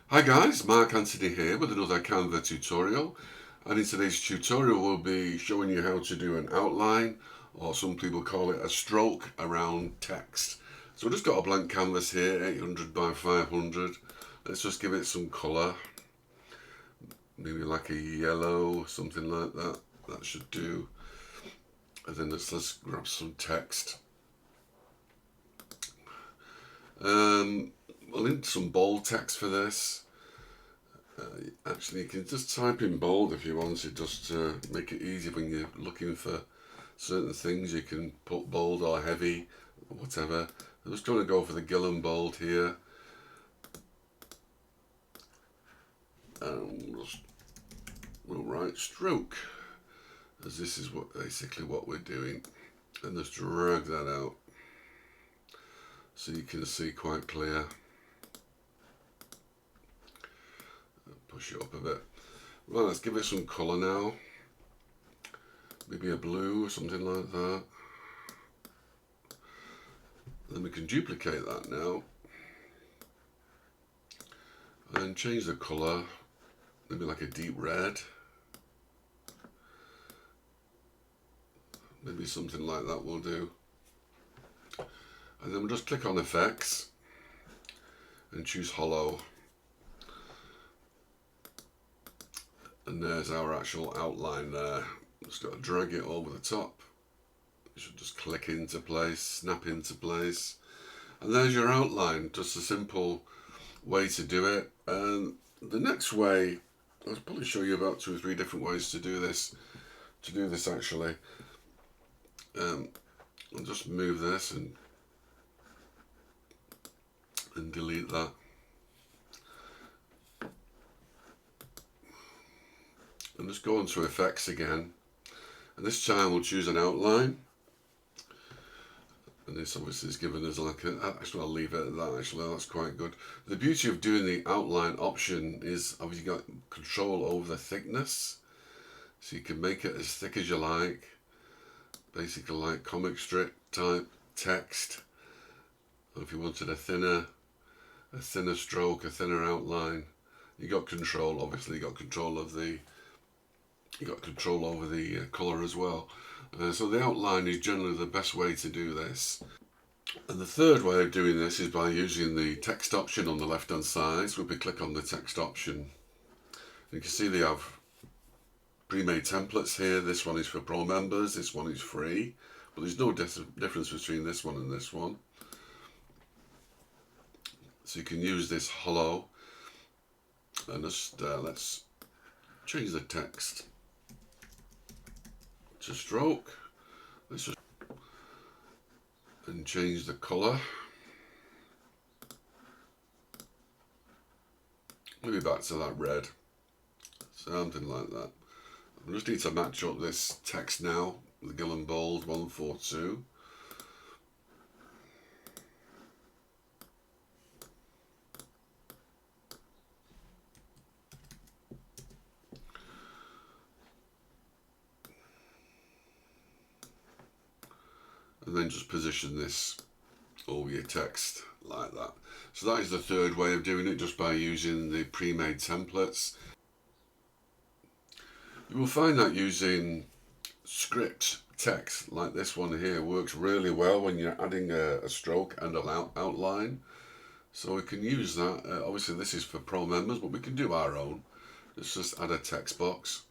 Hi guys, Mark Anthony here with another Canva tutorial, and in today's tutorial we'll be showing you how to do an outline, or some people call it a stroke, around text. So we've just got a blank canvas here, 800 by 500. Let's just give it some colour, maybe like a yellow, something like that. That should do. And then let's grab some text. I'll need some bold text for this. Actually, you can just type in bold if you want to, just to make it easy when you're looking for certain things. You can put bold or heavy, or whatever. I'm just going to go for the Gillen bold here. We'll write stroke, as this is basically what we're doing. And just drag that out so you can see quite clear. Push it up a bit. Right, let's give it some colour now. Maybe a blue or something like that. Then we can duplicate that now and change the colour, maybe like a deep red. Maybe something like that will do. And then we'll just click on effects and choose hollow. And there's our actual outline there. Just got to drag it over the top. It should just click into place, snap into place. And there's your outline, just a simple way to do it. And the next way, I'll probably show you about 2 or 3 different ways to do this. Actually. I'll just move this and delete that. And just go into effects again. And this time we'll choose an outline. And this obviously is given as like actually I'll leave it at that. Actually, that's quite good. The beauty of doing the outline option is obviously you got control over the thickness. So you can make it as thick as you like. Basically like comic strip type text. Or if you wanted a thinner stroke, a thinner outline, you got control. Obviously you got control over the colour as well. So the outline is generally the best way to do this. And the third way of doing this is by using the text option on the left hand side. So if we click on the text option, you can see they have pre-made templates here. This one is for pro members, this one is free, but there's no difference between this one and this one. So you can use this hollow, and just let's change the text to stroke. Let's just and change the colour. Maybe back to that red, something like that. I just need to match up this text now, the Gillen Bold 142. And then just position this over your text like that. So that is the third way of doing it, just by using the pre-made templates. You will find that using script text like this one here works really well when you're adding a stroke and an outline. So we can use that. Obviously this is for pro members, but we can do our own. Let's just add a text box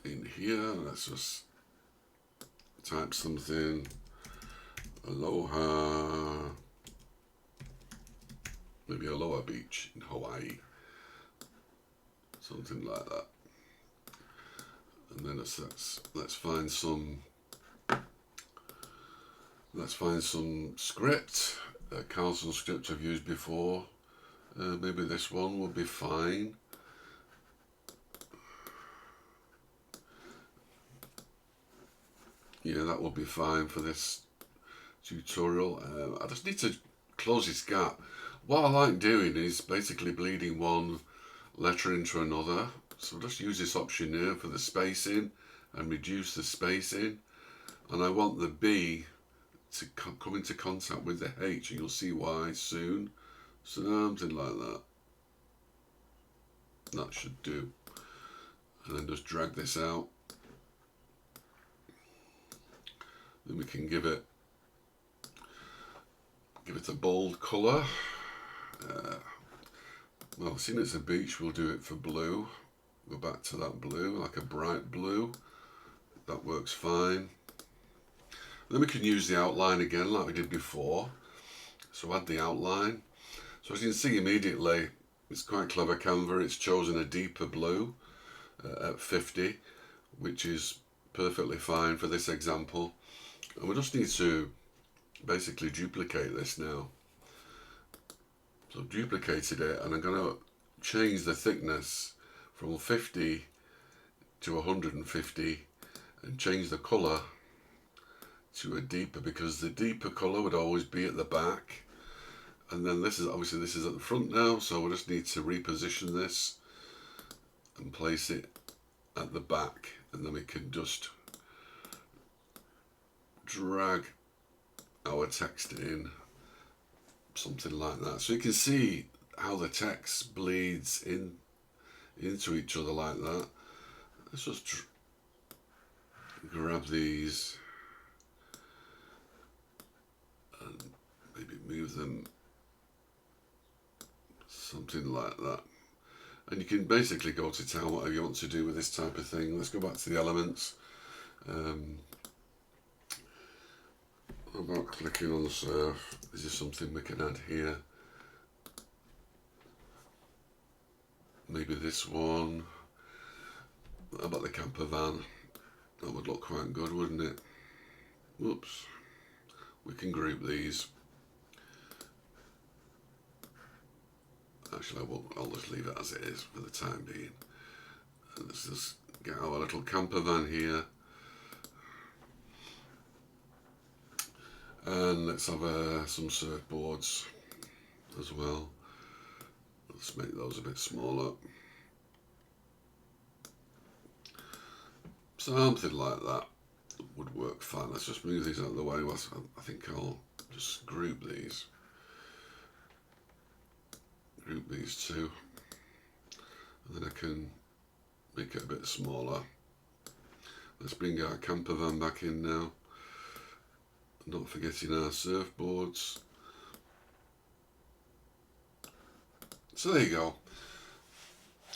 in here. Let's just type something. Aloha. Maybe Aloha Beach in Hawaii. Something like that. And then let's find some script. Carlson script I've used before. Maybe this one would be fine. Yeah, that will be fine for this tutorial. I just need to close this gap. What I like doing is basically bleeding one letter into another. So just use this option here for the spacing and reduce the spacing. And I want the B to come into contact with the H, and you'll see why soon. Something like that. That should do. And then just drag this out. Then we can give it a bold colour. Well, seeing it's a beach, we'll do it for blue. Go back to that blue, like a bright blue. That works fine. Then we can use the outline again like we did before. So add the outline. So as you can see immediately, it's quite clever Canva. It's chosen a deeper blue at 50, which is perfectly fine for this example. And we just need to basically duplicate this now. So I've duplicated it, and I'm going to change the thickness from 50 to 150 and change the colour to a deeper, because the deeper colour would always be at the back. And then this is obviously this is at the front now, so we just need to reposition this and place it at the back, and then we can just drag our text in, something like that. So you can see how the text bleeds into each other like that. Let's just grab these and maybe move them something like that. And you can basically go to town whatever you want to do with this type of thing. Let's go back to the elements. How about clicking on the surf? Is there something we can add here? Maybe this one. How about the camper van? That would look quite good, wouldn't it? Whoops. We can group these. Actually, I'll just leave it as it is for the time being. And let's just get our little camper van here. And let's have some surfboards as well. Let's make those a bit smaller. Something like that would work fine. Let's just move these out of the way. I think I'll just group these. Group these two. And then I can make it a bit smaller. Let's bring our camper van back in now. Not forgetting our surfboards. So there you go.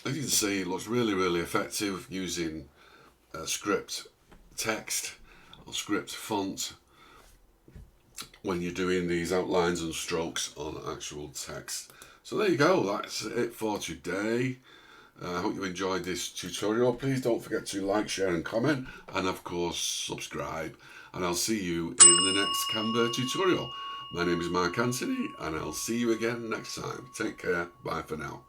As you can see, it looks really, really effective using script text or script font when you're doing these outlines and strokes on actual text. So there you go, that's it for today. I hope you enjoyed this tutorial. Please don't forget to like, share and comment, and of course subscribe. And I'll see you in the next Canva tutorial. My name is Mark Anthony, and I'll see you again next time. Take care. Bye for now.